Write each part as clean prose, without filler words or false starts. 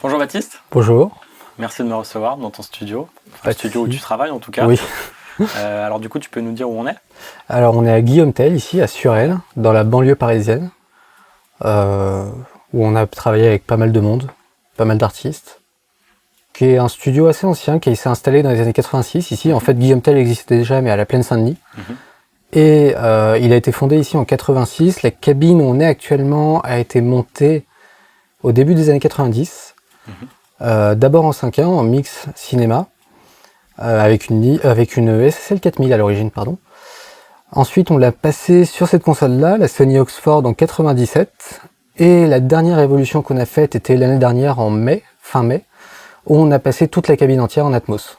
Bonjour Baptiste, Bonjour. merci de me recevoir dans ton studio, Pas le de studio où souci. tu travailles en tout cas. Oui. Alors du coup, tu peux nous dire où on est? Alors on est à Guillaume-Tell, ici à Suresnes, dans la banlieue parisienne, où on a travaillé avec pas mal de monde, pas mal d'artistes, qui est un studio assez ancien, qui s'est installé dans les années 86 ici. En fait, Guillaume-Tell existait déjà, mais à la Plaine Saint-Denis. Et il a été fondé ici en 86. La cabine où on est actuellement a été montée au début des années 90. D'abord en 5.1, en mix cinéma, avec une SSL 4000 à l'origine, pardon. Ensuite, on l'a passé sur cette console-là, la Sony Oxford en 97. Et la dernière évolution qu'on a faite était l'année dernière en mai, fin mai, où on a passé toute la cabine entière en Atmos.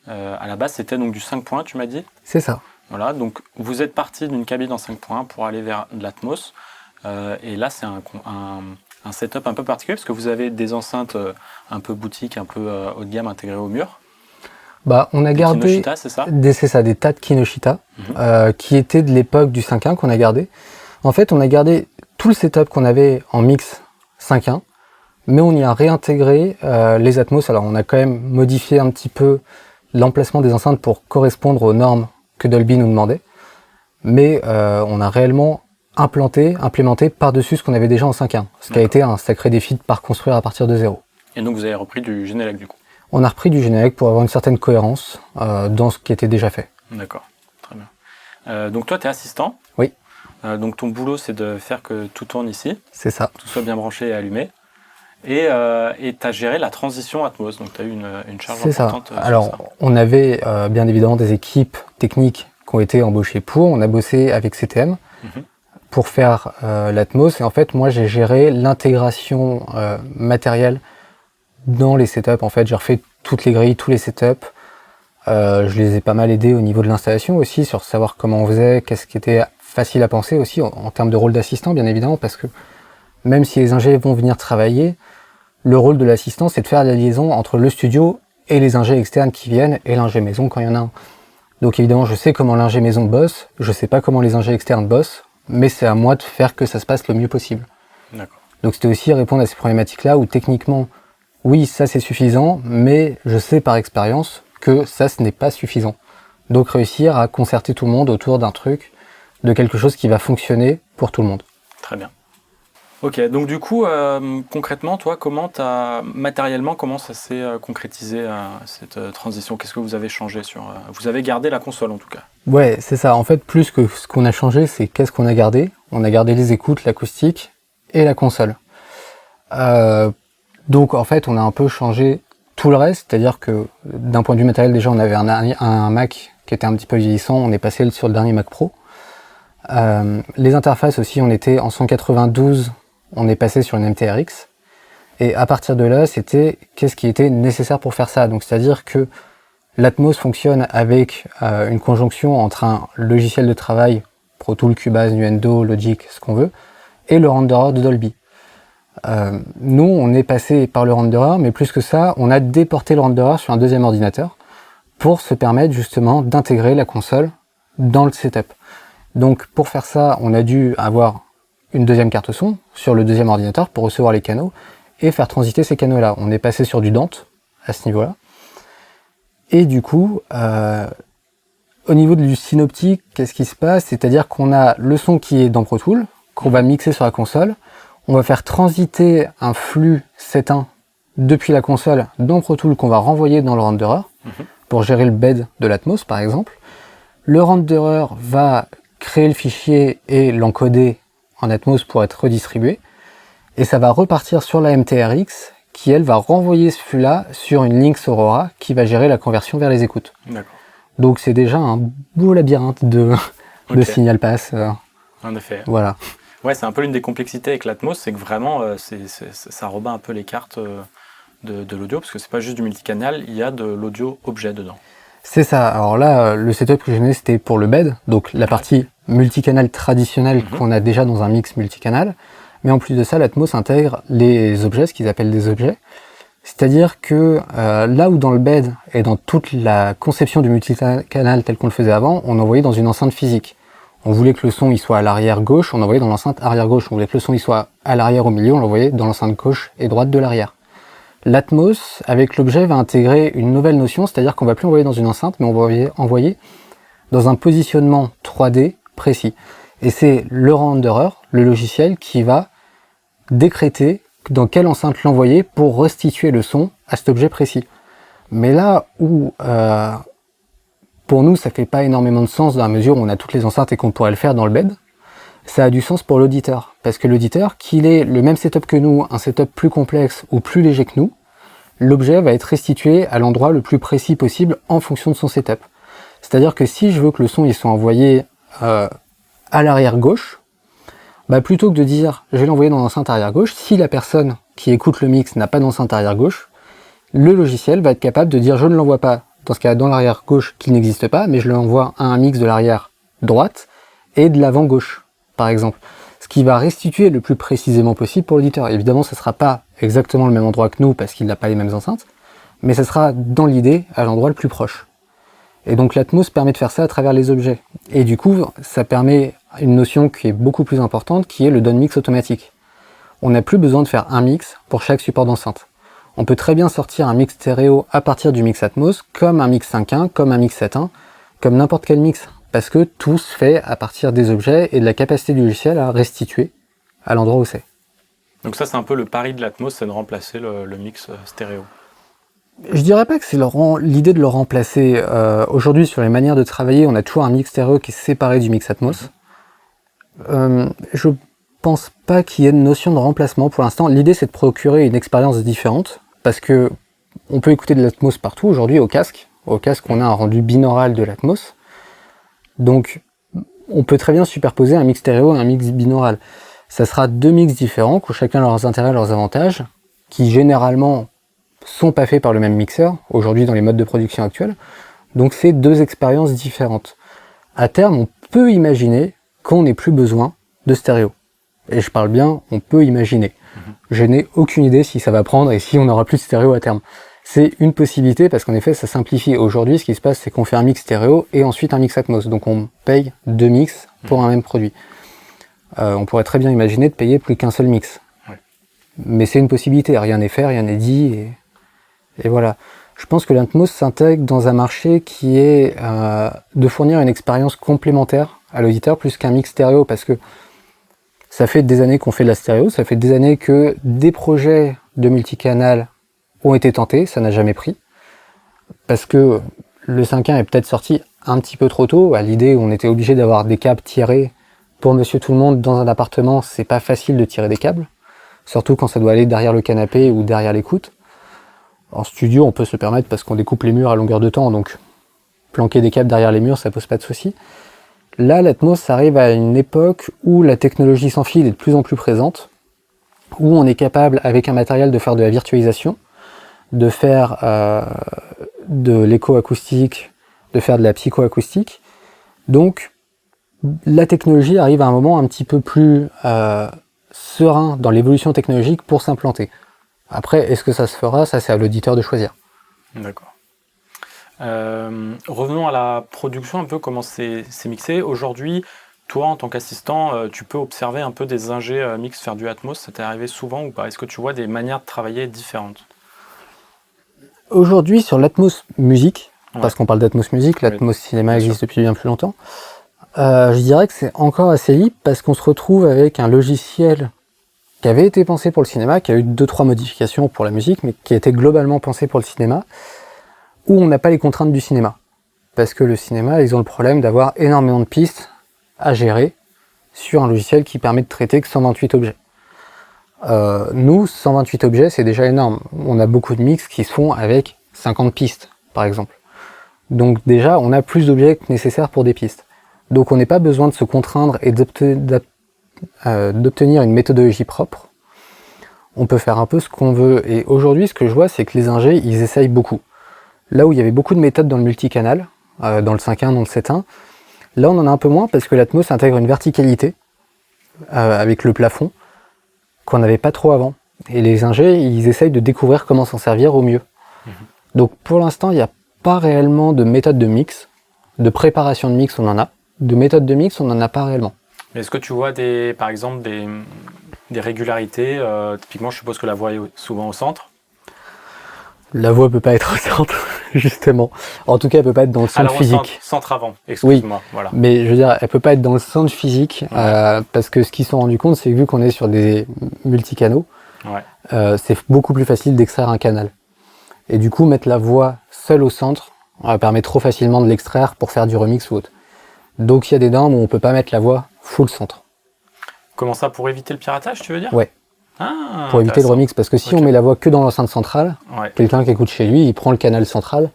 À la base, c'était donc du 5.1, tu m'as dit. C'est ça. Voilà, donc vous êtes parti d'une cabine en 5.1 pour aller vers de l'Atmos. Et là, c'est un setup un peu particulier parce que vous avez des enceintes un peu boutique, un peu haut de gamme intégrées au mur. Bah, on a gardé Kinoshita, c'est ça? des tas de Kinoshita, qui étaient de l'époque du 5.1 qu'on a gardé. En fait, on a gardé tout le setup qu'on avait en mix 5.1, mais on y a réintégré les Atmos. Alors, on a quand même modifié un petit peu l'emplacement des enceintes pour correspondre aux normes que Dolby nous demandait, mais on a réellement implémenté par-dessus ce qu'on avait déjà en 5.1, ce qui a été un sacré défi de par construire à partir de zéro. Et donc vous avez repris du Genelec du coup. On a repris du générique pour avoir une certaine cohérence dans ce qui était déjà fait. D'accord, très bien. Donc toi, tu es assistant. Oui. Donc ton boulot, c'est de faire que tout tourne ici, C'est ça. tout soit bien branché et allumé. Et tu as géré la transition Atmos, donc tu as eu une charge C'est ça. importante. Sur Alors, ça. on avait bien évidemment des équipes techniques qui ont été embauchées pour. On a bossé avec CTM pour faire l'Atmos. Et en fait, moi, j'ai géré l'intégration matérielle dans les setups. En fait, j'ai refait toutes les grilles, tous les setups. Je les ai pas mal aidés au niveau de l'installation aussi, sur savoir comment on faisait, qu'est-ce qui était facile à penser aussi, en termes de rôle d'assistant, bien évidemment, parce que même si les ingés vont venir travailler, le rôle de l'assistant, c'est de faire la liaison entre le studio et les ingés externes qui viennent, et l'ingé maison quand il y en a un. Donc évidemment, je sais comment l'ingé maison bosse, je sais pas comment les ingés externes bossent, mais c'est à moi de faire que ça se passe le mieux possible. D'accord. Donc c'était aussi répondre à ces problématiques-là où techniquement, oui, ça c'est suffisant, mais je sais par expérience que ça, ce n'est pas suffisant. Donc réussir à concerter tout le monde autour d'un truc, de quelque chose qui va fonctionner pour tout le monde. Très bien. Ok, donc du coup, concrètement, toi, matériellement, comment ça s'est concrétisé cette transition? Qu'est-ce que vous avez changé vous avez gardé la console en tout cas? Ouais, c'est ça. En fait, plus que ce qu'on a changé, c'est qu'est-ce qu'on a gardé. On a gardé les écoutes, l'acoustique et la console. Donc en fait, on a un peu changé tout le reste, c'est-à-dire que d'un point de vue matériel, déjà, on avait un Mac qui était un petit peu vieillissant, on est passé sur le dernier Mac Pro. Les interfaces aussi, on était en 192, on est passé sur une MTRX. Et à partir de là, c'était qu'est-ce qui était nécessaire pour faire ça. Donc c'est-à-dire que l'Atmos fonctionne avec une conjonction entre un logiciel de travail, Pro Tools, Cubase, Nuendo, Logic, ce qu'on veut, et le renderer de Dolby. Nous, on est passé par le renderer, mais plus que ça, on a déporté le renderer sur un deuxième ordinateur pour se permettre justement d'intégrer la console dans le setup. Donc pour faire ça, on a dû avoir une deuxième carte son sur le deuxième ordinateur pour recevoir les canaux et faire transiter ces canaux-là. On est passé sur du Dante à ce niveau-là. Et du coup, au niveau du synoptique, qu'est-ce qui se passe? C'est-à-dire qu'on a le son qui est dans Pro Tools, qu'on va mixer sur la console. On va faire transiter un flux 7.1 depuis la console dans Pro Tools qu'on va renvoyer dans le renderer pour gérer le bed de l'Atmos par exemple. Le renderer va créer le fichier et l'encoder en Atmos pour être redistribué. Et ça va repartir sur la MTRX qui, elle, va renvoyer ce flux-là sur une Lynx Aurora qui va gérer la conversion vers les écoutes. D'accord. Donc c'est déjà un beau labyrinthe de signal pass. En effet. Voilà. Ouais, c'est un peu l'une des complexités avec l'Atmos, c'est que vraiment, ça rebat un peu les cartes de l'audio, parce que c'est pas juste du multicanal, il y a de l'audio objet dedans. C'est ça. Alors là, le setup que j'ai donné, c'était pour le bed, donc la partie multicanal traditionnelle qu'on a déjà dans un mix multicanal. Mais en plus de ça, l'Atmos intègre les objets, ce qu'ils appellent des objets. C'est-à-dire que là où dans le bed et dans toute la conception du multicanal tel qu'on le faisait avant, on envoyait dans une enceinte physique. On voulait que le son il soit à l'arrière gauche, on l'envoyait dans l'enceinte arrière gauche. On voulait que le son il soit à l'arrière au milieu, on l'envoyait dans l'enceinte gauche et droite de l'arrière. L'Atmos, avec l'objet, va intégrer une nouvelle notion, c'est-à-dire qu'on va plus envoyer dans une enceinte, mais on va envoyer dans un positionnement 3D précis. Et c'est le renderer, le logiciel, qui va décréter dans quelle enceinte l'envoyer pour restituer le son à cet objet précis. Mais là où, pour nous, ça fait pas énormément de sens dans la mesure où on a toutes les enceintes et qu'on pourrait le faire dans le bed, ça a du sens pour l'auditeur. Parce que l'auditeur, qu'il ait le même setup que nous, un setup plus complexe ou plus léger que nous, l'objet va être restitué à l'endroit le plus précis possible en fonction de son setup. C'est-à-dire que si je veux que le son il soit envoyé à l'arrière gauche, bah plutôt que de dire je vais l'envoyer dans l'enceinte arrière gauche, si la personne qui écoute le mix n'a pas d'enceinte arrière gauche, le logiciel va être capable de dire je ne l'envoie pas dans ce cas dans l'arrière gauche qui n'existe pas, mais je l'envoie à un mix de l'arrière droite et de l'avant gauche, par exemple. Ce qui va restituer le plus précisément possible pour l'auditeur. Évidemment, ça ne sera pas exactement le même endroit que nous parce qu'il n'a pas les mêmes enceintes, mais ça sera dans l'idée à l'endroit le plus proche. Et donc l'Atmos permet de faire ça à travers les objets. Et du coup, ça permet une notion qui est beaucoup plus importante, qui est le down mix automatique. On n'a plus besoin de faire un mix pour chaque support d'enceinte. On peut très bien sortir un mix stéréo à partir du mix Atmos, comme un mix 5.1, comme un mix 7.1, comme n'importe quel mix, parce que tout se fait à partir des objets et de la capacité du logiciel à restituer à l'endroit où c'est. Donc ça, c'est un peu le pari de l'Atmos, c'est de remplacer le mix stéréo. Je dirais pas que c'est l'idée de le remplacer. Aujourd'hui, sur les manières de travailler, on a toujours un mix stéréo qui est séparé du mix Atmos. Je pense pas qu'il y ait une notion de remplacement pour l'instant. L'idée, c'est de procurer une expérience différente, parce que on peut écouter de l'Atmos partout aujourd'hui au casque. Au casque, on a un rendu binaural de l'Atmos. Donc, on peut très bien superposer un mix stéréo et un mix binaural. Ça sera deux mix différents, qui ont chacun leurs intérêts, leurs avantages, qui généralement sont pas faits par le même mixeur, aujourd'hui dans les modes de production actuels. Donc c'est deux expériences différentes. À terme, on peut imaginer qu'on n'ait plus besoin de stéréo. Et je parle bien, on peut imaginer. Je n'ai aucune idée si ça va prendre et si on n'aura plus de stéréo à terme. C'est une possibilité parce qu'en effet, ça simplifie. Aujourd'hui, ce qui se passe, c'est qu'on fait un mix stéréo et ensuite un mix Atmos. Donc on paye deux mix pour un même produit. On pourrait très bien imaginer de payer plus qu'un seul mix. Ouais. Mais c'est une possibilité. Rien n'est fait, rien n'est dit. Et voilà. Je pense que l'Atmos s'intègre dans un marché qui est de fournir une expérience complémentaire à l'auditeur plus qu'un mix stéréo, parce que ça fait des années qu'on fait de la stéréo, ça fait des années que des projets de multicanal ont été tentés, ça n'a jamais pris, parce que le 5.1 est peut-être sorti un petit peu trop tôt, à l'idée où on était obligé d'avoir des câbles tirés. Pour Monsieur Tout-le-Monde, dans un appartement, c'est pas facile de tirer des câbles, surtout quand ça doit aller derrière le canapé ou derrière l'écoute. En studio, on peut se le permettre parce qu'on découpe les murs à longueur de temps, donc planquer des câbles derrière les murs, ça pose pas de souci. Là, l'Atmos arrive à une époque où la technologie sans fil est de plus en plus présente, où on est capable, avec un matériel, de faire de la virtualisation, de faire de l'écho-acoustique, de faire de la psycho-acoustique. Donc, la technologie arrive à un moment un petit peu plus serein dans l'évolution technologique pour s'implanter. Après, est-ce que ça se fera? Ça, c'est à l'auditeur de choisir. D'accord. Revenons à la production, un peu comment c'est mixé. Aujourd'hui, toi, en tant qu'assistant, tu peux observer un peu des ingés mix faire du Atmos. Ça t'est arrivé souvent ou pas? Est-ce que tu vois des manières de travailler différentes? Aujourd'hui, sur l'Atmos musique, parce qu'on parle d'Atmos musique, l'Atmos cinéma existe depuis bien plus longtemps, je dirais que c'est encore assez libre parce qu'on se retrouve avec un logiciel qui avait été pensé pour le cinéma, qui a eu 2-3 modifications pour la musique, mais qui a été globalement pensé pour le cinéma, où on n'a pas les contraintes du cinéma. Parce que le cinéma, ils ont le problème d'avoir énormément de pistes à gérer sur un logiciel qui permet de traiter que 128 objets. Nous, 128 objets, c'est déjà énorme. On a beaucoup de mix qui se font avec 50 pistes, par exemple. Donc déjà, on a plus d'objets que nécessaire pour des pistes. Donc on n'a pas besoin de se contraindre et d'obtenir une méthodologie propre. On peut faire un peu ce qu'on veut. Et aujourd'hui, ce que je vois, c'est que les ingés, ils essayent beaucoup. Là où il y avait beaucoup de méthodes dans le multicanal, dans le 5.1, dans le 7.1, là on en a un peu moins parce que l'Atmos intègre une verticalité avec le plafond qu'on n'avait pas trop avant. Et les ingés, ils essayent de découvrir comment s'en servir au mieux. Donc pour l'instant, il n'y a pas réellement de méthode de mix. De préparation de mix, on en a. De méthode de mix, on n'en a pas réellement. Mais est-ce que tu vois par exemple des régularités typiquement, je suppose que la voix est souvent au centre. La voix peut pas être au centre, justement. En tout cas, elle peut pas être dans le centre physique. Centre avant, excuse-moi. Oui, voilà. Mais je veux dire, elle peut pas être dans le centre physique, parce que ce qu'ils se sont rendus compte, c'est que vu qu'on est sur des multicanaux, c'est beaucoup plus facile d'extraire un canal. Et du coup, mettre la voix seule au centre permet trop facilement de l'extraire pour faire du remix ou autre. Donc il y a des normes où on peut pas mettre la voix full centre. Comment ça, pour éviter le piratage, tu veux dire? Ouais. Ah, pour éviter le remix, parce que si on met la voix que dans l'enceinte centrale, quelqu'un qui écoute chez lui, il prend le canal central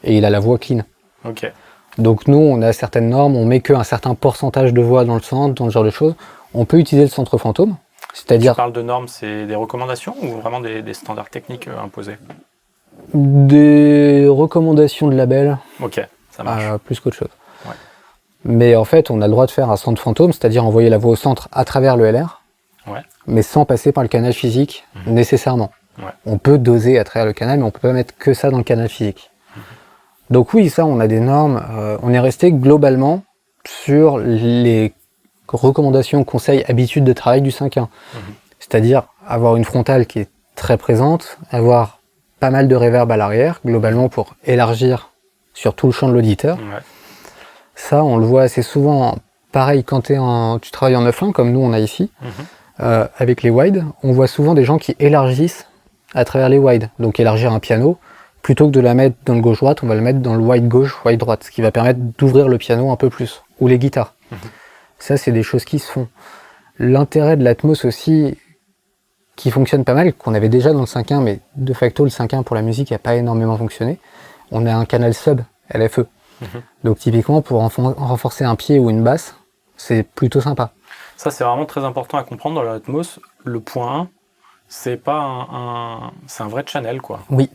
et il a la voix clean. Okay. Donc nous, on a certaines normes, on met qu'un certain pourcentage de voix dans le centre, dans ce genre de choses. On peut utiliser le centre fantôme, c'est-à-dire... Tu parles de normes, c'est des recommandations ou vraiment des standards techniques imposés? Des recommandations de label. Ok, ça marche. Plus qu'autre chose. Ouais. Mais en fait, on a le droit de faire un centre fantôme, c'est-à-dire envoyer la voix au centre à travers le LR, mais sans passer par le canal physique nécessairement. Ouais. On peut doser à travers le canal, mais on peut pas mettre que ça dans le canal physique. Donc oui, ça, on a des normes. On est resté globalement sur les recommandations, conseils, habitudes de travail du 5.1. C'est-à-dire avoir une frontale qui est très présente, avoir pas mal de reverb à l'arrière, globalement pour élargir sur tout le champ de l'auditeur. Ouais. Ça, on le voit assez souvent. Pareil, quand tu travailles en 9.1, comme nous on a ici, avec les wide, on voit souvent des gens qui élargissent à travers les wide. Donc élargir un piano, plutôt que de la mettre dans le gauche-droite, on va le mettre dans le wide gauche, wide droite, ce qui va permettre d'ouvrir le piano un peu plus, ou les guitares. Ça, c'est des choses qui se font. L'intérêt de l'Atmos aussi, qui fonctionne pas mal, qu'on avait déjà dans le 5.1, mais de facto le 5.1 pour la musique n'a pas énormément fonctionné. On a un canal sub LFE. Donc typiquement pour renforcer un pied ou une basse, c'est plutôt sympa. Ça c'est vraiment très important à comprendre dans l'Atmos. Le point 1, c'est pas c'est un vrai channel quoi. Oui,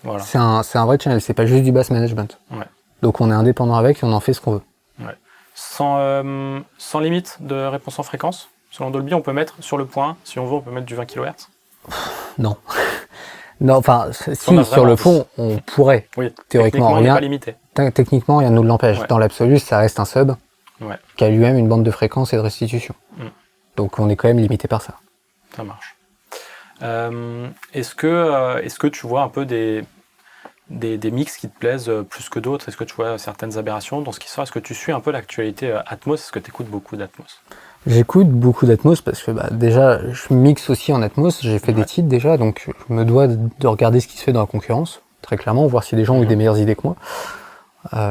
voilà. C'est un vrai channel, c'est pas juste du bass management. Ouais. Donc on est indépendant avec et on en fait ce qu'on veut. Ouais. Sans limite de réponse en fréquence. Selon Dolby, on peut mettre sur le point, si on veut, on peut mettre du 20 kHz. Non. Non, enfin, si, sur le fond, on pourrait. Oui, théoriquement, rien. Pas limité. Techniquement, rien ne nous l'empêche. Ouais. Dans l'absolu, ça reste un sub qui a lui-même une bande de fréquence et de restitution. Donc on est quand même limité par ça. Ça marche. Est-ce que tu vois un peu des mix qui te plaisent plus que d'autres? Est-ce que tu vois certaines aberrations dans ce qui sort? Est-ce que tu suis un peu l'actualité Atmos? Est-ce que tu écoutes beaucoup d'Atmos? J'écoute beaucoup d'Atmos parce que déjà, je mixe aussi en Atmos, j'ai fait des titres déjà, donc je me dois de regarder ce qui se fait dans la concurrence, très clairement, voir si les gens ont eu des meilleures idées que moi.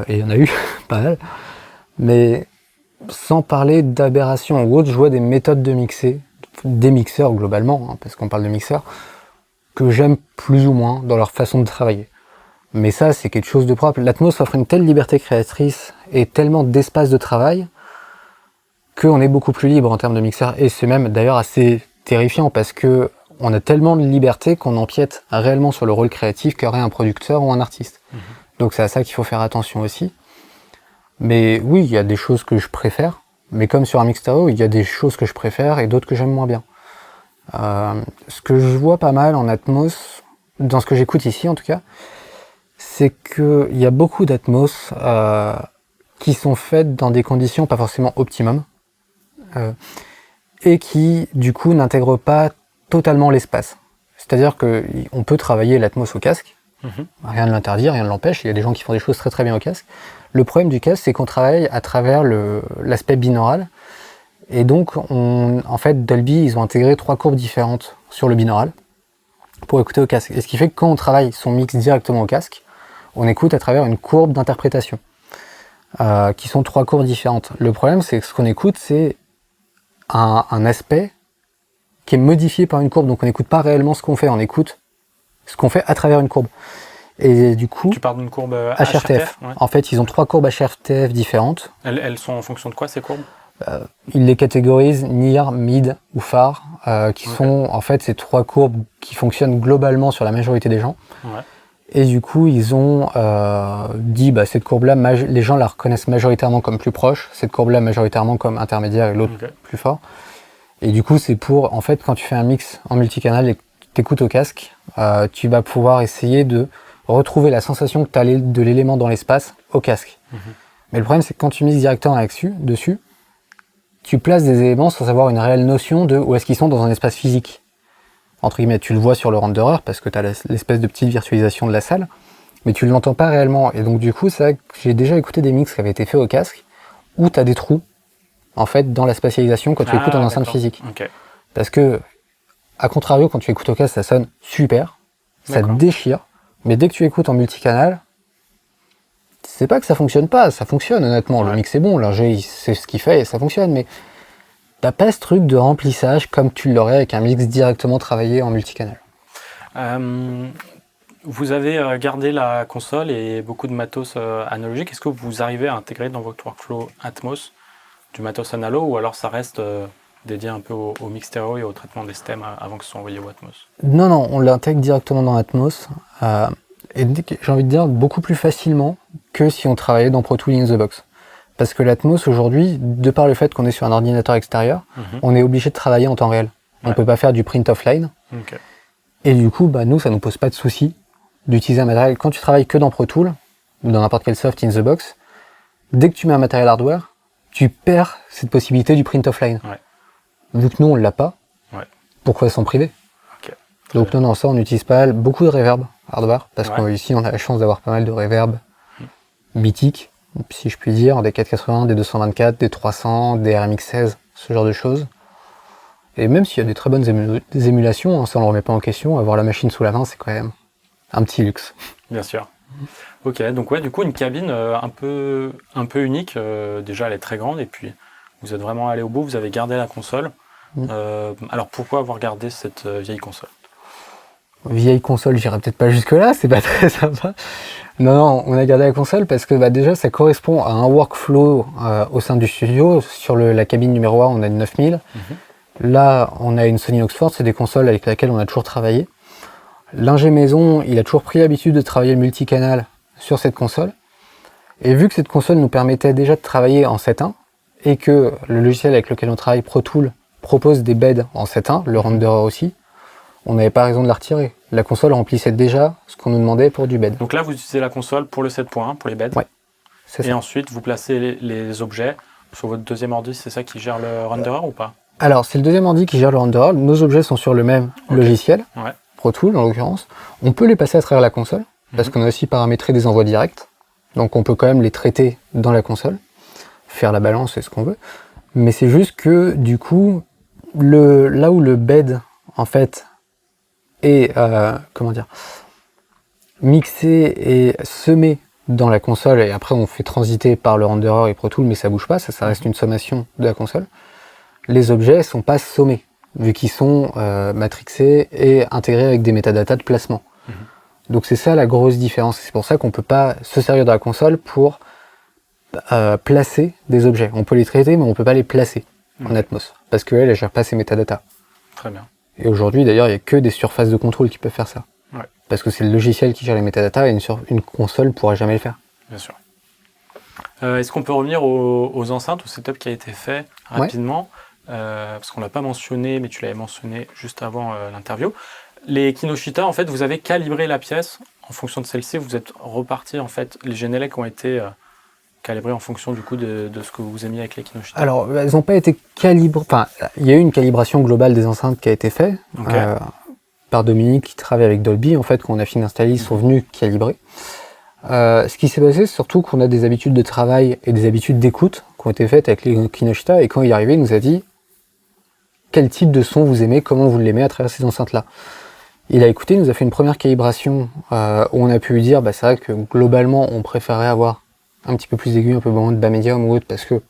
Et il y en a eu, pas mal. Mais sans parler d'aberration ou autre, je vois des méthodes de mixer, des mixeurs globalement, parce qu'on parle de mixeurs, que j'aime plus ou moins dans leur façon de travailler. Mais ça, c'est quelque chose de propre. L'Atmos offre une telle liberté créatrice et tellement d'espace de travail qu'on est beaucoup plus libre en termes de mixeur. Et c'est même d'ailleurs assez terrifiant parce que on a tellement de liberté qu'on empiète réellement sur le rôle créatif qu'aurait un producteur ou un artiste. Donc c'est à ça qu'il faut faire attention aussi. Mais oui, il y a des choses que je préfère. Mais comme sur un mix stéréo, il y a des choses que je préfère et d'autres que j'aime moins bien. Ce que je vois pas mal en Atmos, dans ce que j'écoute ici en tout cas, c'est qu'il y a beaucoup d'Atmos qui sont faites dans des conditions pas forcément optimum. Et qui, du coup, n'intègrent pas totalement l'espace. C'est-à-dire qu'on peut travailler l'Atmos au casque, rien ne l'interdit, rien ne l'empêche, il y a des gens qui font des choses très très bien au casque. Le problème du casque, c'est qu'on travaille à travers l'aspect binaural, et donc, en fait, Dolby, ils ont intégré 3 courbes différentes sur le binaural pour écouter au casque. Et ce qui fait que quand on travaille son mix directement au casque, on écoute à travers une courbe d'interprétation, qui sont 3 courbes différentes. Le problème, c'est que ce qu'on écoute, c'est un aspect qui est modifié par une courbe, donc on n'écoute pas réellement ce qu'on fait, on écoute ce qu'on fait à travers une courbe. Et du coup, tu parles d'une courbe HRTF. En fait, ils ont 3 courbes HRTF différentes. Elles sont en fonction de quoi ces courbes? Ils les catégorisent NIR, MID ou FAR, qui sont en fait ces 3 courbes qui fonctionnent globalement sur la majorité des gens. Et du coup, ils ont dit, cette courbe-là, les gens la reconnaissent majoritairement comme plus proche, cette courbe-là majoritairement comme intermédiaire et l'autre plus fort. Et du coup, c'est pour, en fait, quand tu fais un mix en multicanal et que tu écoutes au casque, tu vas pouvoir essayer de retrouver la sensation que tu as de l'élément dans l'espace au casque. Mais le problème, c'est que quand tu mixes directement dessus, tu places des éléments sans avoir une réelle notion de où est-ce qu'ils sont dans un espace physique. entre guillemets, tu le vois sur le renderer parce que tu as l'espèce de petite virtualisation de la salle, mais tu ne l'entends pas réellement. Et donc du coup, c'est vrai que j'ai déjà écouté des mix qui avaient été faits au casque où tu as des trous en fait dans la spatialisation quand tu écoutes en enceinte physique. Okay. Parce que, à contrario, quand tu écoutes au casque, ça sonne super, ça déchire, mais dès que tu écoutes en multicanal, c'est pas que ça fonctionne pas, ça fonctionne honnêtement, le mix est bon, l'ingé il sait ce qu'il fait et ça fonctionne, mais t'as pas ce truc de remplissage comme tu l'aurais avec un mix directement travaillé en multicanal. Vous avez gardé la console et beaucoup de matos analogique. Est-ce que vous arrivez à intégrer dans votre workflow Atmos du matos analo ou alors ça reste dédié un peu au mix stéréo et au traitement des stems avant que ce soit envoyé au Atmos? Non, on l'intègre directement dans Atmos et j'ai envie de dire beaucoup plus facilement que si on travaillait dans Pro Tools in the Box. Parce que l'Atmos aujourd'hui, de par le fait qu'on est sur un ordinateur extérieur, on est obligé de travailler en temps réel. On ne peut pas faire du print offline. Okay. Et du coup, nous, ça ne nous pose pas de souci d'utiliser un matériel. Quand tu travailles que dans Pro Tools, ou dans n'importe quel soft in the box, dès que tu mets un matériel hardware, tu perds cette possibilité du print offline. Vu que nous, on ne l'a pas, pourquoi s'en priver? Donc non, ça, on n'utilise pas beaucoup de reverb hardware, parce qu'ici, on a la chance d'avoir pas mal de reverb mythique, si je puis dire, des 480, des 224, des 300, des RMX16, ce genre de choses. Et même s'il y a des très bonnes émulations, ça on ne le remet pas en question, avoir la machine sous la main, c'est quand même un petit luxe. Bien sûr. Ok, donc du coup une cabine un peu unique, déjà elle est très grande, et puis vous êtes vraiment allé au bout, vous avez gardé la console. Alors pourquoi avoir gardé cette vieille console? Vieille console, j'irai peut-être pas jusque là, c'est pas très sympa. Non, on a gardé la console parce que déjà ça correspond à un workflow au sein du studio. Sur la cabine numéro 1, on a une 9000. Là, on a une Sony Oxford, c'est des consoles avec lesquelles on a toujours travaillé. L'ingé maison, il a toujours pris l'habitude de travailler le multicanal sur cette console. Et vu que cette console nous permettait déjà de travailler en 7.1, et que le logiciel avec lequel on travaille, Pro Tools, propose des beds en 7.1, le renderer aussi, on n'avait pas raison de la retirer. La console remplissait déjà ce qu'on nous demandait pour du bed. Donc là, vous utilisez la console pour le 7.1, pour les beds. Ouais, c'est ça. Et ensuite, vous placez les objets sur votre deuxième ordi, c'est ça qui gère le renderer ou pas? Alors, c'est le deuxième ordi qui gère le renderer. Nos objets sont sur le même logiciel, Pro Tools en l'occurrence. On peut les passer à travers la console, parce qu'on a aussi paramétré des envois directs. Donc on peut quand même les traiter dans la console, faire la balance et ce qu'on veut. Mais c'est juste que, du coup, là où le bed, en fait, est, mixé et semé dans la console, et après on fait transiter par le renderer et Pro Tools, mais ça bouge pas, ça reste une sommation de la console. Les objets sont pas sommés, vu qu'ils sont matrixés et intégrés avec des métadatas de placement. Donc c'est ça la grosse différence. C'est pour ça qu'on peut pas se servir de la console pour placer des objets. On peut les traiter, mais on peut pas les placer en Atmos, parce qu'elle ne gère pas ces métadatas. Très bien. Et aujourd'hui, d'ailleurs, il n'y a que des surfaces de contrôle qui peuvent faire ça. Parce que c'est le logiciel qui gère les métadatas et une console ne pourra jamais le faire. Bien sûr. Est-ce qu'on peut revenir aux enceintes, au setup qui a été fait rapidement parce qu'on ne l'a pas mentionné, mais tu l'avais mentionné juste avant l'interview. Les Kinoshita, en fait, vous avez calibré la pièce en fonction de celle-ci. Vous êtes reparti, en fait, les Genelec ont été calibrés en fonction du coup de ce que vous avez mis avec les Kinoshita. Alors, elles n'ont pas été calibrées. Enfin, il y a eu une calibration globale des enceintes qui a été faite par Dominique qui travaille avec Dolby. En fait, quand on a fini d'installer, ils sont venus calibrer. Ce qui s'est passé, c'est surtout qu'on a des habitudes de travail et des habitudes d'écoute qui ont été faites avec les Kinoshita. Et quand il est arrivé, il nous a dit quel type de son vous aimez, comment vous l'aimez à travers ces enceintes-là. Il a écouté, il nous a fait une première calibration où on a pu lui dire, c'est vrai que globalement, on préférait avoir un petit peu plus aigu, un peu moins de bas médium ou autre, parce que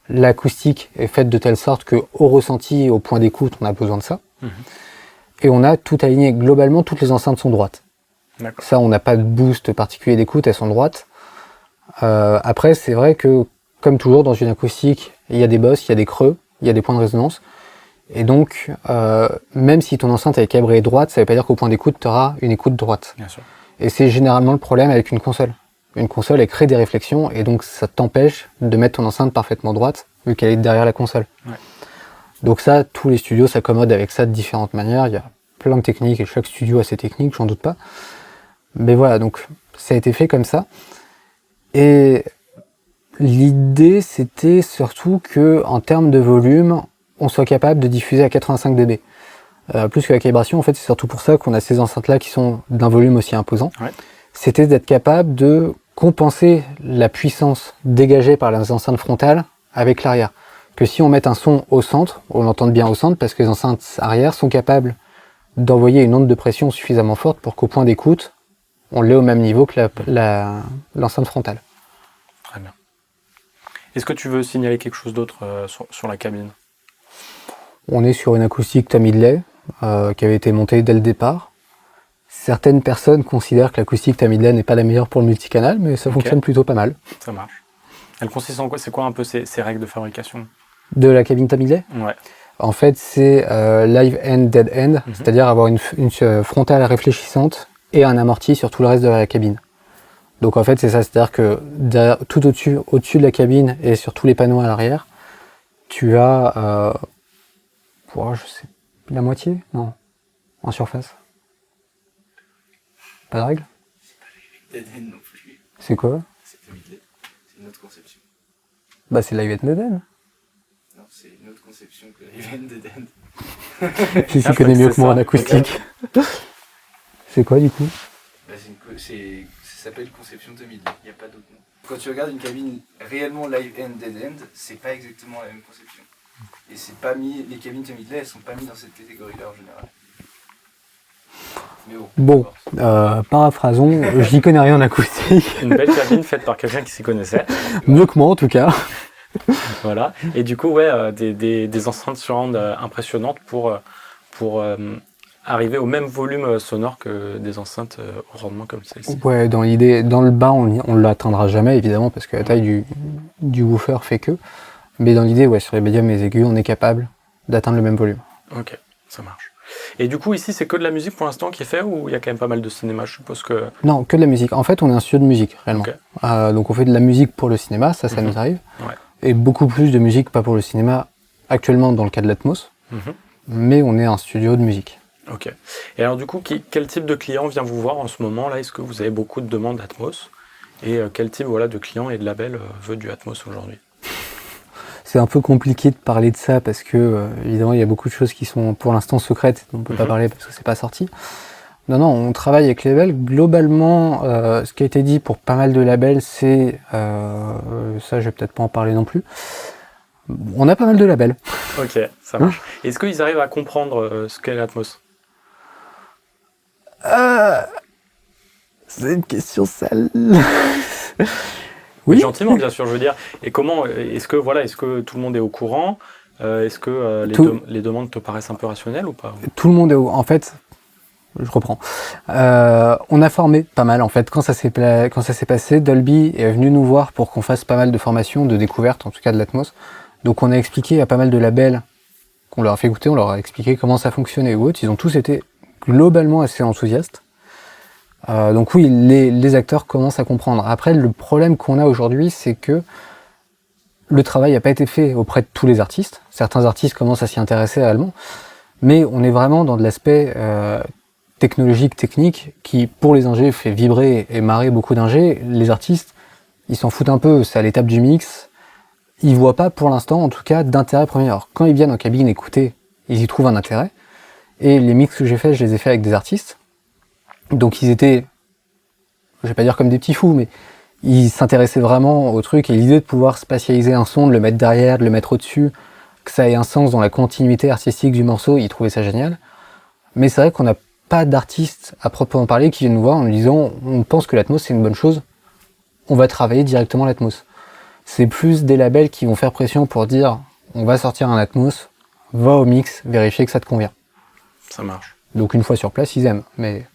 l'acoustique est faite de telle sorte qu'au ressenti, au point d'écoute, on a besoin de ça. Et on a tout aligné. Globalement, toutes les enceintes sont droites. Ça, on n'a pas de boost particulier d'écoute, elles sont droites. Après, c'est vrai que, comme toujours dans une acoustique, il y a des bosses, il y a des creux, il y a des points de résonance. Et donc, même si ton enceinte est calibrée droite, ça ne veut pas dire qu'au point d'écoute, tu auras une écoute droite. Bien sûr. Et c'est généralement le problème avec une console. Une console, elle crée des réflexions, et donc ça t'empêche de mettre ton enceinte parfaitement droite, vu qu'elle est derrière la console. Donc ça, tous les studios s'accommodent avec ça de différentes manières. Il y a plein de techniques, et chaque studio a ses techniques, j'en doute pas. Mais voilà, donc ça a été fait comme ça. Et l'idée, c'était surtout que, en termes de volume, on soit capable de diffuser à 85 dB. plus que la calibration, en fait, c'est surtout pour ça qu'on a ces enceintes-là qui sont d'un volume aussi imposant. Ouais. C'était d'être capable de compenser la puissance dégagée par les enceintes frontales avec l'arrière. Que si on met un son au centre, on l'entende bien au centre parce que les enceintes arrière sont capables d'envoyer une onde de pression suffisamment forte pour qu'au point d'écoute, on l'ait au même niveau que l'enceinte frontale. Très bien. Est-ce que tu veux signaler quelque chose d'autre sur la cabine? On est sur une acoustique Tom Midley qui avait été montée dès le départ. Certaines personnes considèrent que l'acoustique Tom Midley n'est pas la meilleure pour le multicanal, mais ça fonctionne plutôt pas mal. Ça marche. Elle consiste en quoi? C'est quoi un peu ces règles de fabrication? De la cabine Tom Midley? Ouais. En fait, c'est live end, dead end, c'est-à-dire avoir une frontale réfléchissante et un amorti sur tout le reste de la cabine. Donc en fait, c'est ça, c'est-à-dire que tout au-dessus de la cabine et sur tous les panneaux à l'arrière, tu as, je sais, la moitié? Non, en surface. Pas de règle? C'est pas live dead end non plus. C'est quoi? C'est Tom Midley. C'est une autre conception. Bah c'est live end, dead end. Non, c'est une autre conception que live end dead end. Je connais mieux que moi en acoustique. C'est quoi du coup? Bah, ça s'appelle conception Tom Midley, il n'y a pas d'autre nom. Quand tu regardes une cabine réellement live end dead end, c'est pas exactement la même conception. Et c'est pas mis, les cabines Tom Midley, elles sont pas mises dans cette catégorie-là en général. Mais bon, paraphrasons, je n'y connais rien en acoustique. Une belle cabine faite par quelqu'un qui s'y connaissait. Mieux que moi en tout cas. Voilà. Et du coup, ouais, des enceintes surround impressionnantes pour arriver au même volume sonore que des enceintes au rendement comme celle-ci. Ouais, dans l'idée, dans le bas, on ne l'atteindra jamais évidemment parce que la taille du woofer fait que. Mais dans l'idée, ouais, sur les médiums et les aigus, on est capable d'atteindre le même volume. Ok, ça marche. Et du coup, ici, c'est que de la musique pour l'instant qui est fait ou il y a quand même pas mal de cinéma? Je suppose que... Non, que de la musique. En fait, on est un studio de musique, réellement. Okay. Donc on fait de la musique pour le cinéma, ça nous arrive. Ouais. Et beaucoup plus de musique, pas pour le cinéma, actuellement dans le cas de l'Atmos. Mais on est un studio de musique. Ok. Et alors du coup, quel type de client vient vous voir en ce moment là? Est-ce que vous avez beaucoup de demandes Atmos? Et quel type de client et de label veut du Atmos aujourd'hui? C'est un peu compliqué de parler de ça parce que, évidemment, il y a beaucoup de choses qui sont pour l'instant secrètes, dont on ne peut pas parler parce que c'est pas sorti. Non, on travaille avec les labels. Globalement, ce qui a été dit pour pas mal de labels, c'est... ça, je vais peut-être pas en parler non plus. On a pas mal de labels. Ok, ça marche. Est-ce qu'ils arrivent à comprendre ce qu'est l'Atmos? C'est une question sale. Oui. Gentiment, bien sûr, je veux dire. Et comment, est-ce que tout le monde est au courant? Est-ce que les demandes te paraissent un peu rationnelles ou pas? Tout le monde est en fait, je reprends. On a formé pas mal en fait. Quand ça s'est passé, Dolby est venu nous voir pour qu'on fasse pas mal de formations, de découvertes, en tout cas de l'Atmos. Donc on a expliqué à pas mal de labels qu'on leur a fait écouter, on leur a expliqué comment ça fonctionnait ou autre. Ils ont tous été globalement assez enthousiastes. Donc oui, les acteurs commencent à comprendre. Après, le problème qu'on a aujourd'hui, c'est que le travail n'a pas été fait auprès de tous les artistes. Certains artistes commencent à s'y intéresser réellement, mais on est vraiment dans de l'aspect technologique, technique, qui pour les ingés fait vibrer et marrer beaucoup d'ingés. Les artistes, ils s'en foutent un peu, c'est à l'étape du mix. Ils voient pas pour l'instant, en tout cas, d'intérêt premier. Alors quand ils viennent en cabine écouter, ils y trouvent un intérêt. Et les mix que j'ai faits, je les ai faits avec des artistes. Donc ils étaient, je vais pas dire comme des petits fous, mais ils s'intéressaient vraiment au truc, et l'idée de pouvoir spatialiser un son, de le mettre derrière, de le mettre au-dessus, que ça ait un sens dans la continuité artistique du morceau, ils trouvaient ça génial. Mais c'est vrai qu'on n'a pas d'artistes à proprement parler qui viennent nous voir en nous disant on pense que l'Atmos c'est une bonne chose, on va travailler directement l'Atmos. C'est plus des labels qui vont faire pression pour dire on va sortir un Atmos, va au mix, vérifier que ça te convient. Ça marche. Donc une fois sur place, ils aiment, mais...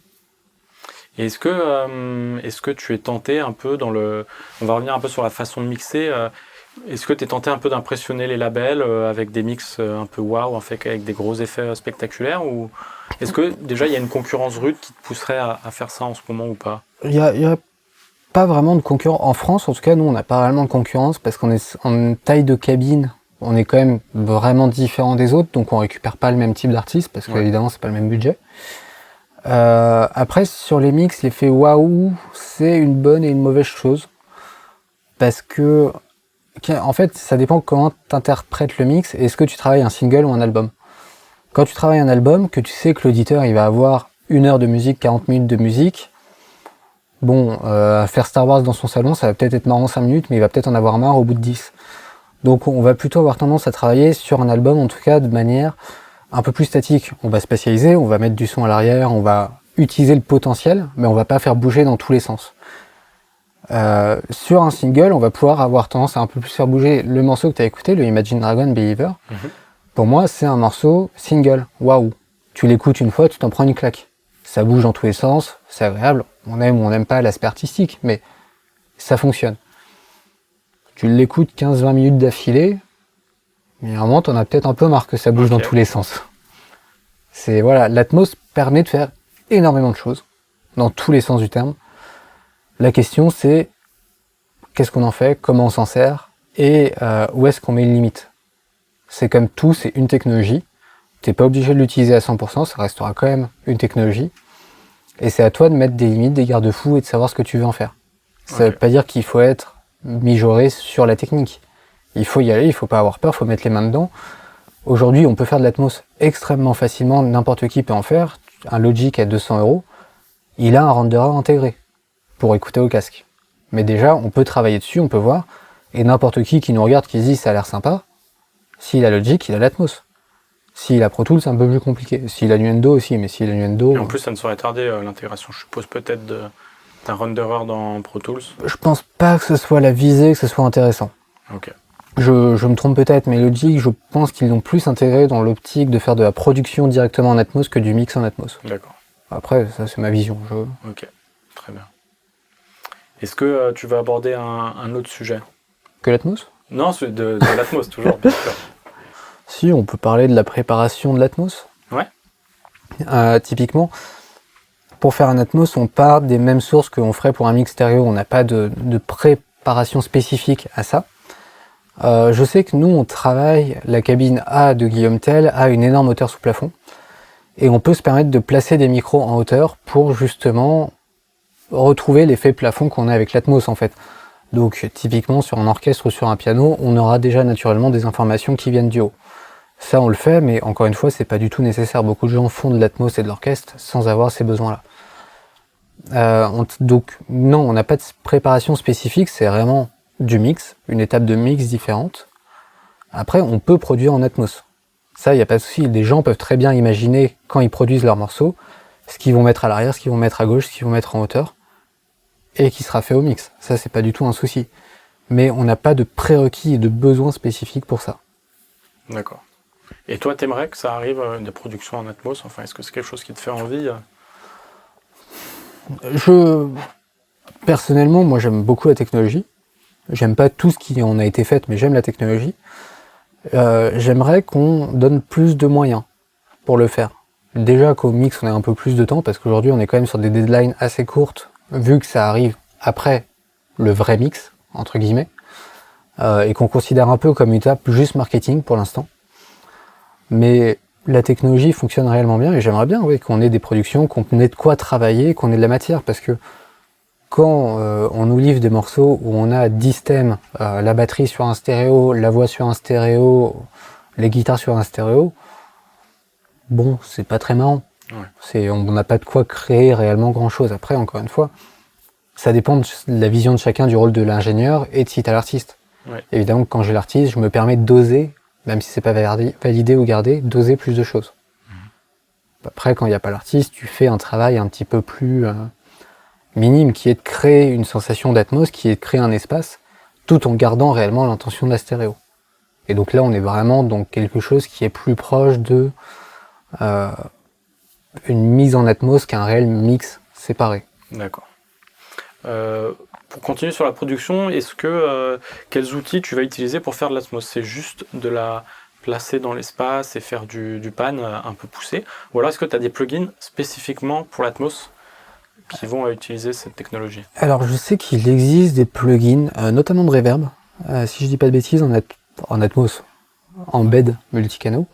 Et est-ce que tu es tenté un peu on va revenir un peu sur la façon de mixer. Est-ce que tu es tenté un peu d'impressionner les labels avec des mix un peu waouh, en fait, avec des gros effets spectaculaires, ou est-ce que déjà il y a une concurrence rude qui te pousserait à faire ça en ce moment ou pas? Il y a pas vraiment de concurrence. En France, en tout cas, nous, on n'a pas réellement de concurrence parce qu'on est en taille de cabine. On est quand même vraiment différent des autres, donc on récupère pas le même type d'artiste parce qu'évidemment, c'est pas le même budget. Après, sur les mix, l'effet waouh, c'est une bonne et une mauvaise chose. Parce que, en fait, ça dépend comment tu interprètes le mix et est-ce que tu travailles un single ou un album. Quand tu travailles un album, que tu sais que l'auditeur il va avoir 1 heure de musique, 40 minutes de musique, bon, faire Star Wars dans son salon, ça va peut-être être marrant 5 minutes, mais il va peut-être en avoir marre au bout de 10. Donc on va plutôt avoir tendance à travailler sur un album, en tout cas de manière un peu plus statique. On va spatialiser, on va mettre du son à l'arrière, on va utiliser le potentiel, mais on va pas faire bouger dans tous les sens. Sur un single, on va pouvoir avoir tendance à un peu plus faire bouger. Le morceau que tu as écouté, le Imagine Dragon Believer, pour moi, c'est un morceau single. Waouh! Tu l'écoutes une fois, tu t'en prends une claque. Ça bouge dans tous les sens, c'est agréable. On aime ou on n'aime pas l'aspect artistique, mais ça fonctionne. Tu l'écoutes 15-20 minutes d'affilée, mais à un moment, t'en as peut-être un peu marre que ça bouge dans tous les sens. C'est, voilà, l'Atmos permet de faire énormément de choses, dans tous les sens du terme. La question, c'est qu'est-ce qu'on en fait, comment on s'en sert, et où est-ce qu'on met une limite. C'est comme tout, c'est une technologie. T'es pas obligé de l'utiliser à 100%, ça restera quand même une technologie. Et c'est à toi de mettre des limites, des garde-fous et de savoir ce que tu veux en faire. Ça veut pas dire qu'il faut être mijauré sur la technique. Il faut y aller, il faut pas avoir peur, il faut mettre les mains dedans. Aujourd'hui, on peut faire de l'Atmos extrêmement facilement, n'importe qui peut en faire. Un Logic à 200 €, il a un renderer intégré pour écouter au casque. Mais déjà, on peut travailler dessus, on peut voir. Et n'importe qui nous regarde, qui se dit ça a l'air sympa, s'il a Logic, il a l'Atmos. S'il a Pro Tools, c'est un peu plus compliqué. S'il a Nuendo aussi, mais s'il a Nuendo... Et en plus, ça ne saurait tarder l'intégration, je suppose, peut-être d'un renderer dans Pro Tools. Je pense pas que ce soit la visée, que ce soit intéressant. Ok. Je me trompe peut-être, mais Logic, je pense qu'ils l'ont plus intégré dans l'optique de faire de la production directement en Atmos que du mix en Atmos. D'accord. Après, ça c'est ma vision. Ok, très bien. Est-ce que tu vas aborder un autre sujet? Que l'Atmos? Non, celui de l'Atmos, toujours, bien sûr. Si, on peut parler de la préparation de l'Atmos. Ouais. Typiquement, pour faire un Atmos, on part des mêmes sources qu'on ferait pour un mix stéréo. On n'a pas de préparation spécifique à ça. Je sais que nous, on travaille, la cabine A de Guillaume Tell a une énorme hauteur sous plafond. Et on peut se permettre de placer des micros en hauteur pour justement retrouver l'effet plafond qu'on a avec l'Atmos en fait. Donc typiquement sur un orchestre ou sur un piano, on aura déjà naturellement des informations qui viennent du haut. Ça on le fait, mais encore une fois, c'est pas du tout nécessaire. Beaucoup de gens font de l'Atmos et de l'orchestre sans avoir ces besoins-là. Donc non, on n'a pas de préparation spécifique, c'est vraiment du mix, une étape de mix différente. Après, on peut produire en Atmos. Ça, il n'y a pas de souci. Les gens peuvent très bien imaginer, quand ils produisent leurs morceaux, ce qu'ils vont mettre à l'arrière, ce qu'ils vont mettre à gauche, ce qu'ils vont mettre en hauteur, et qui sera fait au mix. Ça, c'est pas du tout un souci. Mais on n'a pas de prérequis et de besoins spécifiques pour ça. D'accord. Et toi, t'aimerais que ça arrive des productions en Atmos? Enfin, est-ce que c'est quelque chose qui te fait envie? Personnellement, moi, j'aime beaucoup la technologie. J'aime pas tout ce qui en a été fait, mais j'aime la technologie. J'aimerais qu'on donne plus de moyens pour le faire. Déjà qu'au mix, on a un peu plus de temps, parce qu'aujourd'hui, on est quand même sur des deadlines assez courtes, vu que ça arrive après le vrai mix, entre guillemets, et qu'on considère un peu comme une étape juste marketing pour l'instant. Mais la technologie fonctionne réellement bien, et j'aimerais bien qu'on ait des productions, qu'on ait de quoi travailler, qu'on ait de la matière, parce que quand on nous livre des morceaux où on a 10 thèmes, la batterie sur un stéréo, la voix sur un stéréo, les guitares sur un stéréo, bon, c'est pas très marrant. Ouais. On n'a pas de quoi créer réellement grand chose. Après, encore une fois, ça dépend de la vision de chacun, du rôle de l'ingénieur et de si t'as l'artiste. Ouais. Évidemment, quand j'ai l'artiste, je me permets de doser, même si c'est pas validé ou gardé, doser plus de choses. Après, quand il n'y a pas l'artiste, tu fais un travail un petit peu plus minime, qui est de créer une sensation d'Atmos, qui est de créer un espace, tout en gardant réellement l'intention de la stéréo. Et donc là, on est vraiment dans quelque chose qui est plus proche de une mise en Atmos qu'un réel mix séparé. D'accord. Pour continuer sur la production, quels outils tu vas utiliser pour faire de l'Atmos? C'est juste de la placer dans l'espace et faire du pan un peu poussé? Ou alors est-ce que tu as des plugins spécifiquement pour l'Atmos qui vont utiliser cette technologie? Alors je sais qu'il existe des plugins, notamment de reverb, si je dis pas de bêtises, en Atmos, en bed multicanaux.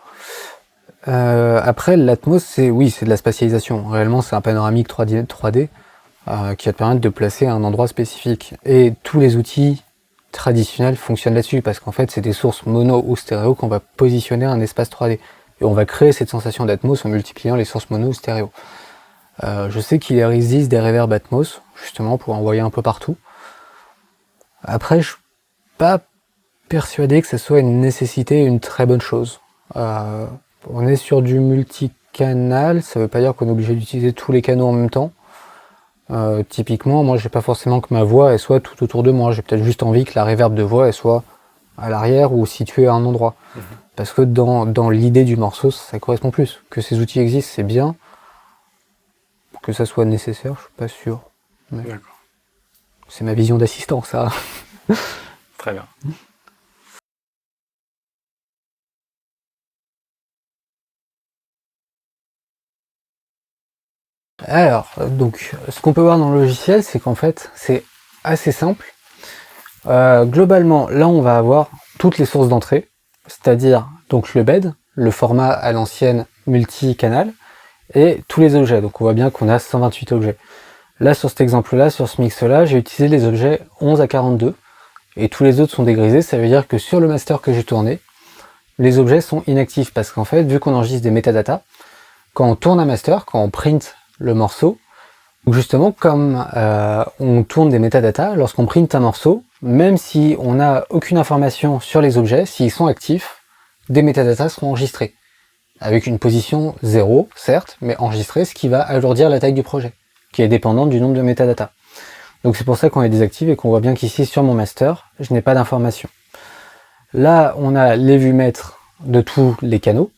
Après l'Atmos, c'est de la spatialisation. Réellement, c'est un panoramique 3D qui va te permettre de placer à un endroit spécifique. Et tous les outils traditionnels fonctionnent là-dessus, parce qu'en fait, c'est des sources mono ou stéréo qu'on va positionner à un espace 3D. et on va créer cette sensation d'Atmos en multipliant les sources mono ou stéréo. Je sais qu'il existe des reverbs Atmos, justement, pour envoyer un peu partout. Après, je suis pas persuadé que ce soit une nécessité et une très bonne chose. On est sur du multicanal, ça veut pas dire qu'on est obligé d'utiliser tous les canaux en même temps. Typiquement, moi j'ai pas forcément que ma voix elle soit tout autour de moi, j'ai peut-être juste envie que la reverb de voix elle soit à l'arrière ou située à un endroit. Parce que dans l'idée du morceau, ça correspond plus. Que ces outils existent, c'est bien. Que ça soit nécessaire, je suis pas sûr. Mais D'accord. c'est ma vision d'assistant, ça. Très bien. Alors, donc, ce qu'on peut voir dans le logiciel, c'est qu'en fait, c'est assez simple. Globalement, là, on va avoir toutes les sources d'entrée, c'est-à-dire donc le bed, le format à l'ancienne multicanal, et tous les objets. Donc, on voit bien qu'on a 128 objets. Là, sur cet exemple-là, sur ce mix-là, j'ai utilisé les objets 11 à 42, et tous les autres sont dégrisés. Ça veut dire que sur le master que j'ai tourné, les objets sont inactifs, parce qu'en fait, vu qu'on enregistre des métadatas, quand on tourne un master, quand on print le morceau, ou justement, comme on tourne des métadatas, lorsqu'on print un morceau, même si on n'a aucune information sur les objets, s'ils sont actifs, des métadatas seront enregistrés. Avec une position 0, certes, mais enregistrée, ce qui va alourdir la taille du projet, qui est dépendante du nombre de métadatas. Donc c'est pour ça qu'on les désactive et qu'on voit bien qu'ici, sur mon master, je n'ai pas d'information. Là, on a les vumètres de tous les canaux,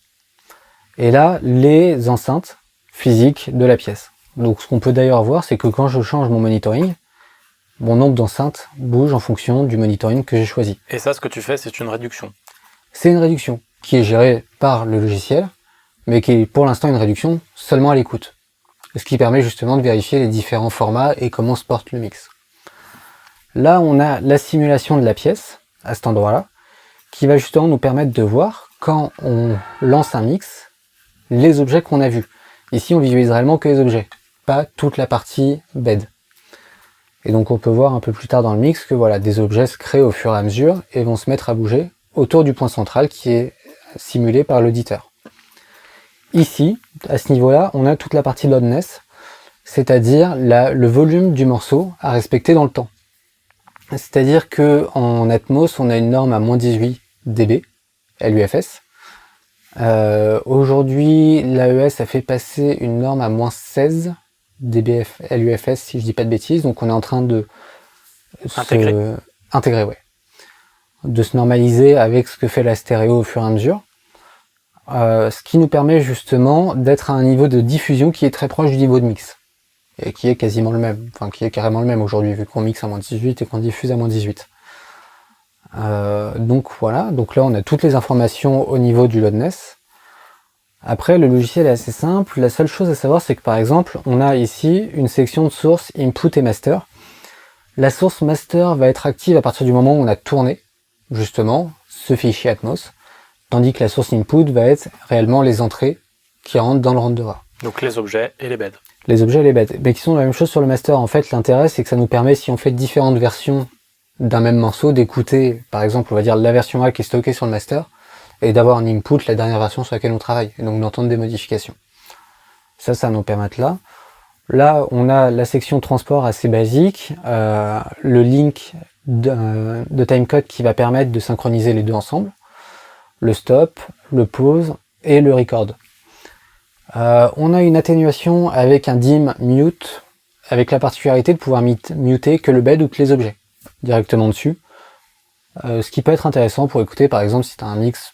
et là, les enceintes physiques de la pièce. Donc ce qu'on peut d'ailleurs voir, c'est que quand je change mon monitoring, mon nombre d'enceintes bouge en fonction du monitoring que j'ai choisi. Et ça, ce que tu fais, c'est une réduction. C'est une réduction qui est gérée par le logiciel, mais qui est pour l'instant une réduction seulement à l'écoute. Ce qui permet justement de vérifier les différents formats et comment se porte le mix. Là, on a la simulation de la pièce, à cet endroit-là, qui va justement nous permettre de voir, quand on lance un mix, les objets qu'on a vus. Ici, on visualise réellement que les objets, pas toute la partie bed. Et donc on peut voir un peu plus tard dans le mix que voilà, des objets se créent au fur et à mesure et vont se mettre à bouger autour du point central qui est simulé par l'auditeur. Ici, à ce niveau-là, on a toute la partie loudness, c'est-à-dire le volume du morceau à respecter dans le temps. C'est-à-dire que en Atmos, on a une norme à moins 18 dB, LUFS. Aujourd'hui, l'AES a fait passer une norme à moins 16 dB LUFS, si je dis pas de bêtises, donc on est en train de intégrer, ouais. De se normaliser avec ce que fait la stéréo au fur et à mesure. Ce qui nous permet justement d'être à un niveau de diffusion qui est très proche du niveau de mix. Et qui est quasiment le même, enfin qui est carrément le même aujourd'hui, vu qu'on mixe à moins 18 et qu'on diffuse à moins 18. Donc voilà, donc là on a toutes les informations au niveau du loudness. Après, le logiciel est assez simple. La seule chose à savoir, c'est que par exemple, on a ici une section de source input et master. La source master va être active à partir du moment où on a tourné, justement, ce fichier Atmos, tandis que la source input va être réellement les entrées qui rentrent dans le renderer. Donc les objets et les beds. Les objets et les beds, mais qui sont la même chose sur le master. En fait, l'intérêt, c'est que ça nous permet, si on fait différentes versions d'un même morceau, d'écouter, par exemple, on va dire la version A qui est stockée sur le master, et d'avoir en input la dernière version sur laquelle on travaille, et donc d'entendre des modifications. Ça nous permet là. Là, on a la section transport assez basique, le link de timecode qui va permettre de synchroniser les deux ensemble, le stop, le pause et le record. On a une atténuation avec un dim mute, avec la particularité de pouvoir muter que le bed ou que les objets, directement dessus. Ce qui peut être intéressant pour écouter, par exemple, si tu as un mix.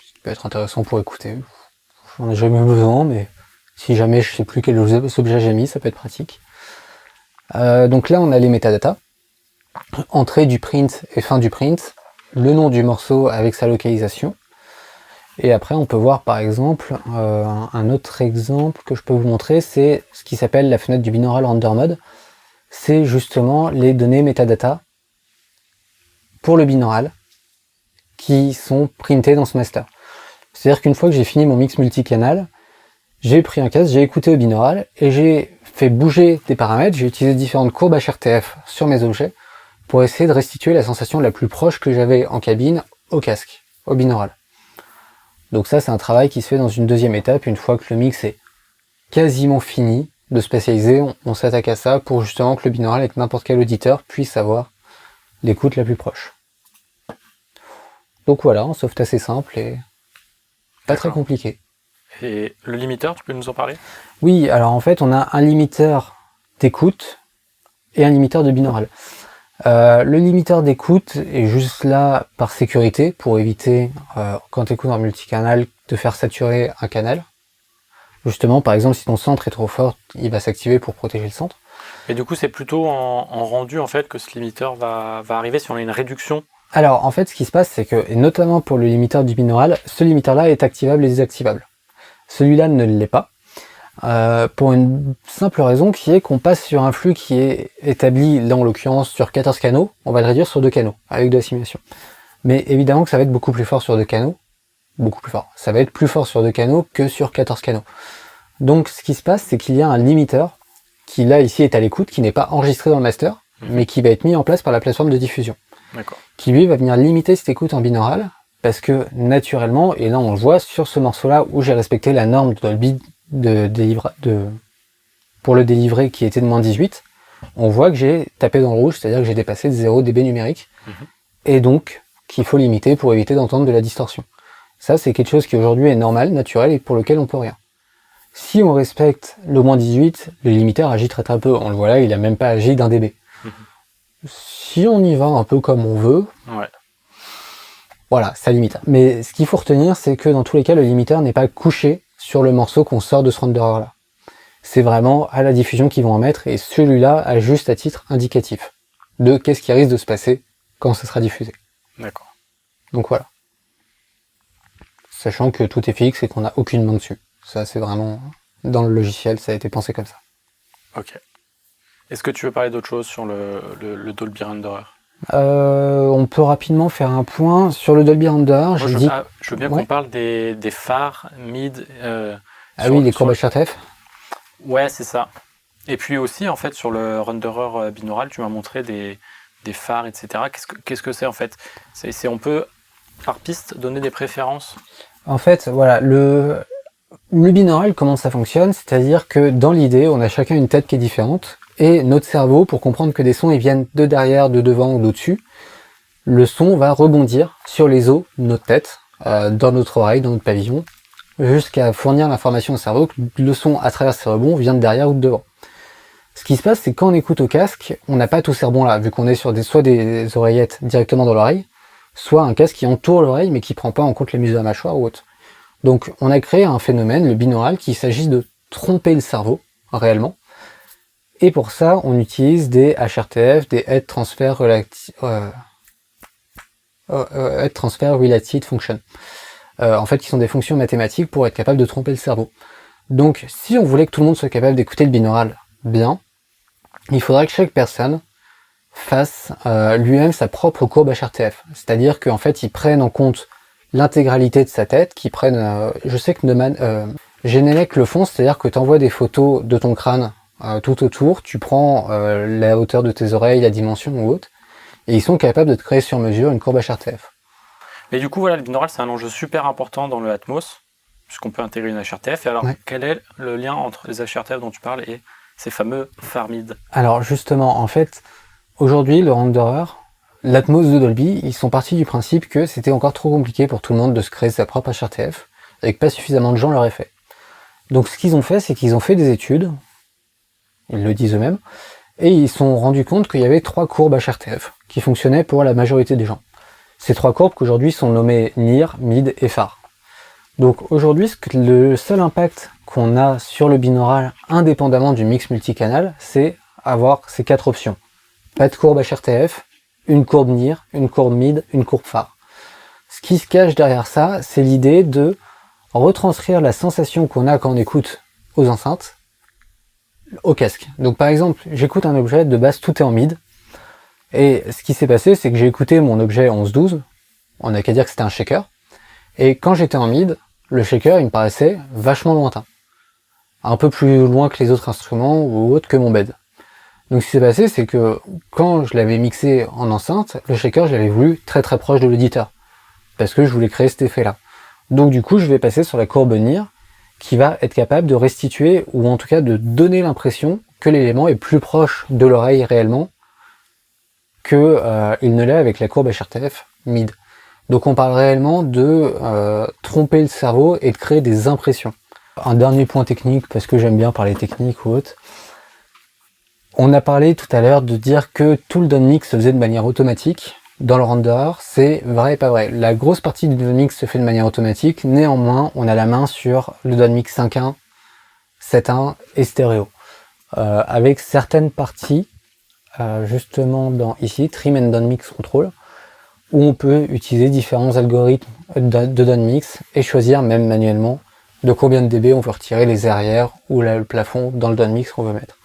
Ce qui peut être intéressant pour écouter. J'en ai jamais besoin, mais si jamais je sais plus quel objet j'ai mis, ça peut être pratique. Donc là, on a les métadatas. Entrée du print et fin du print. Le nom du morceau avec sa localisation. Et après, on peut voir par exemple, un autre exemple que je peux vous montrer, c'est ce qui s'appelle la fenêtre du binaural render mode. C'est justement les données metadata pour le binaural qui sont printées dans ce master. C'est-à-dire qu'une fois que j'ai fini mon mix multicanal, j'ai pris un casque, j'ai écouté au binaural et j'ai fait bouger des paramètres, j'ai utilisé différentes courbes HRTF sur mes objets pour essayer de restituer la sensation la plus proche que j'avais en cabine au casque, au binaural. Donc ça, c'est un travail qui se fait dans une deuxième étape, une fois que le mix est quasiment fini de spatialiser, on s'attaque à ça pour justement que le binaural avec n'importe quel auditeur puisse avoir l'écoute la plus proche. Donc voilà, un soft assez simple et pas très compliqué. Et le limiteur, tu peux nous en parler? Oui, alors en fait, on a un limiteur d'écoute et un limiteur de binaural. Le limiteur d'écoute est juste là par sécurité pour éviter, quand tu écoutes en multicanal, de faire saturer un canal. Justement, par exemple, si ton centre est trop fort, il va s'activer pour protéger le centre. Et du coup, c'est plutôt en rendu en fait que ce limiteur va arriver si on a une réduction. Alors, en fait, ce qui se passe, c'est que, et notamment pour le limiteur du binaural, ce limiteur-là est activable et désactivable. Celui-là ne l'est pas, pour une simple raison qui est qu'on passe sur un flux qui est établi, là en l'occurrence, sur 14 canaux, on va le réduire sur 2 canaux, avec de la simulation. Mais évidemment que ça va être beaucoup plus fort sur 2 canaux, beaucoup plus fort. Ça va être plus fort sur 2 canaux que sur 14 canaux. Donc, ce qui se passe, c'est qu'il y a un limiteur qui, là, ici, est à l'écoute, qui n'est pas enregistré dans le master, mais qui va être mis en place par la plateforme de diffusion. D'accord. Qui lui va venir limiter cette écoute en binaural, parce que naturellement, et là on le voit sur ce morceau-là où j'ai respecté la norme de Dolby pour le délivrer qui était de moins 18, on voit que j'ai tapé dans le rouge, c'est-à-dire que j'ai dépassé de 0 dB numérique, et donc qu'il faut limiter pour éviter d'entendre de la distorsion. Ça, c'est quelque chose qui aujourd'hui est normal, naturel, et pour lequel on peut rien. Si on respecte le moins 18, le limiteur agit très très peu. On le voit là, il a même pas agi d'1 dB. Si on y va un peu comme on veut, voilà, ça limite. Mais ce qu'il faut retenir, c'est que dans tous les cas, le limiteur n'est pas couché sur le morceau qu'on sort de ce renderer-là. C'est vraiment à la diffusion qu'ils vont en mettre, et celui-là a juste à titre indicatif de qu'est-ce qui risque de se passer quand ça sera diffusé. D'accord. Donc voilà. Sachant que tout est fixe et qu'on n'a aucune main dessus. Ça, c'est vraiment... Dans le logiciel, ça a été pensé comme ça. Ok. Est-ce que tu veux parler d'autre chose sur le Dolby Renderer? On peut rapidement faire un point sur le Dolby Renderer. Je veux bien qu'on parle des phares, mid... les courbes HRTF. Ouais, c'est ça. Et puis aussi, en fait, sur le renderer binaural, tu m'as montré des phares, etc. Qu'est-ce que c'est, en fait? On peut, par piste, donner des préférences? En fait, voilà, le binaural, comment ça fonctionne? C'est-à-dire que dans l'idée, on a chacun une tête qui est différente, et notre cerveau, pour comprendre que des sons ils viennent de derrière, de devant ou d'au-dessus, le son va rebondir sur les os de notre tête, dans notre oreille, dans notre pavillon, jusqu'à fournir l'information au cerveau que le son à travers ces rebonds vient de derrière ou de devant. Ce qui se passe, c'est que quand on écoute au casque, on n'a pas tous ces rebonds là, vu qu'on est sur soit des oreillettes directement dans l'oreille, soit un casque qui entoure l'oreille mais qui prend pas en compte les muscles de la mâchoire ou autre. Donc on a créé un phénomène, le binaural, qu'il s'agit de tromper le cerveau, réellement. Et pour ça, on utilise des HRTF, des Head Transfer Related Function. En fait, qui sont des fonctions mathématiques pour être capable de tromper le cerveau. Donc, si on voulait que tout le monde soit capable d'écouter le binaural bien, il faudrait que chaque personne fasse lui-même sa propre courbe HRTF. C'est-à-dire qu'en fait, ils prennent en compte l'intégralité de sa tête, qu'ils prennent... je sais que Genelec le font, c'est-à-dire que tu envoies des photos de ton crâne tout autour, tu prends la hauteur de tes oreilles, la dimension ou autre, et ils sont capables de te créer sur mesure une courbe HRTF. Mais du coup, voilà, le binaural, c'est un enjeu super important dans le Atmos, puisqu'on peut intégrer une HRTF. Et alors, quel est le lien entre les HRTF dont tu parles et ces fameux phares mid? Alors justement, en fait, aujourd'hui, le renderer, l'Atmos de Dolby, ils sont partis du principe que c'était encore trop compliqué pour tout le monde de se créer sa propre HRTF, et que pas suffisamment de gens l'auraient fait. Donc ce qu'ils ont fait, c'est qu'ils ont fait des études, ils le disent eux-mêmes, et ils se sont rendus compte qu'il y avait 3 courbes HRTF qui fonctionnaient pour la majorité des gens. Ces 3 courbes qu'aujourd'hui sont nommées NIR, MID et phare. Donc aujourd'hui, le seul impact qu'on a sur le binaural, indépendamment du mix multicanal, c'est avoir ces 4 options. Pas de courbe HRTF, une courbe NIR, une courbe MID, une courbe phare. Ce qui se cache derrière ça, c'est l'idée de retranscrire la sensation qu'on a quand on écoute aux enceintes au casque. Donc par exemple, j'écoute un objet, de base tout est en mid, et ce qui s'est passé, c'est que j'ai écouté mon objet 11-12, on n'a qu'à dire que c'était un shaker, et quand j'étais en mid, le shaker il me paraissait vachement lointain. Un peu plus loin que les autres instruments ou autres que mon bed. Donc ce qui s'est passé, c'est que quand je l'avais mixé en enceinte, le shaker je l'avais voulu très très proche de l'auditeur, parce que je voulais créer cet effet-là. Donc du coup, je vais passer sur la courbe NIR qui va être capable de restituer ou en tout cas de donner l'impression que l'élément est plus proche de l'oreille réellement que il ne l'est avec la courbe HRTF mid. Donc on parle réellement de tromper le cerveau et de créer des impressions. Un dernier point technique, parce que j'aime bien parler technique ou autre. On a parlé tout à l'heure de dire que tout le downmix se faisait de manière automatique. Dans le render, c'est vrai et pas vrai. La grosse partie du downmix se fait de manière automatique, néanmoins, on a la main sur le downmix 5.1, 7.1 et stéréo. Avec certaines parties, justement dans ici, Trim and Downmix Control, où on peut utiliser différents algorithmes de downmix et choisir même manuellement de combien de dB on veut retirer les arrières ou le plafond dans le downmix qu'on veut mettre.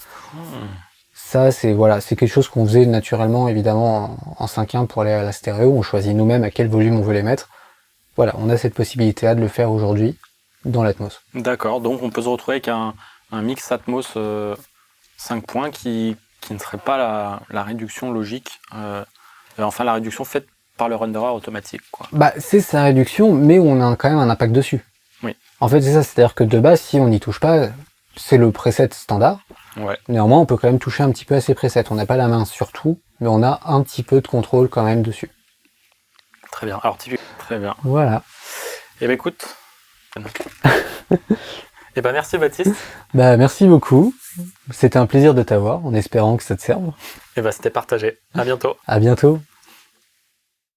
Ça, c'est voilà, c'est quelque chose qu'on faisait naturellement, évidemment, en 5.1 pour aller à la stéréo. On choisit nous-mêmes à quel volume on veut les mettre. Voilà, on a cette possibilité-là de le faire aujourd'hui dans l'Atmos. D'accord, donc on peut se retrouver avec un mix Atmos 5 points qui ne serait pas la réduction logique, enfin la réduction faite par le renderer automatique, quoi. Bah, c'est sa réduction, mais on a quand même un impact dessus. Oui. En fait, c'est ça, c'est-à-dire que de base, si on n'y touche pas, c'est le preset standard. Ouais. Néanmoins, on peut quand même toucher un petit peu à ces presets. On n'a pas la main sur tout, mais on a un petit peu de contrôle quand même dessus. Très bien. Alors, très bien. Voilà. Eh ben écoute. Eh ben merci Baptiste. Bah, merci beaucoup. C'était un plaisir de t'avoir, en espérant que ça te serve. Eh ben c'était partagé. À bientôt. À bientôt.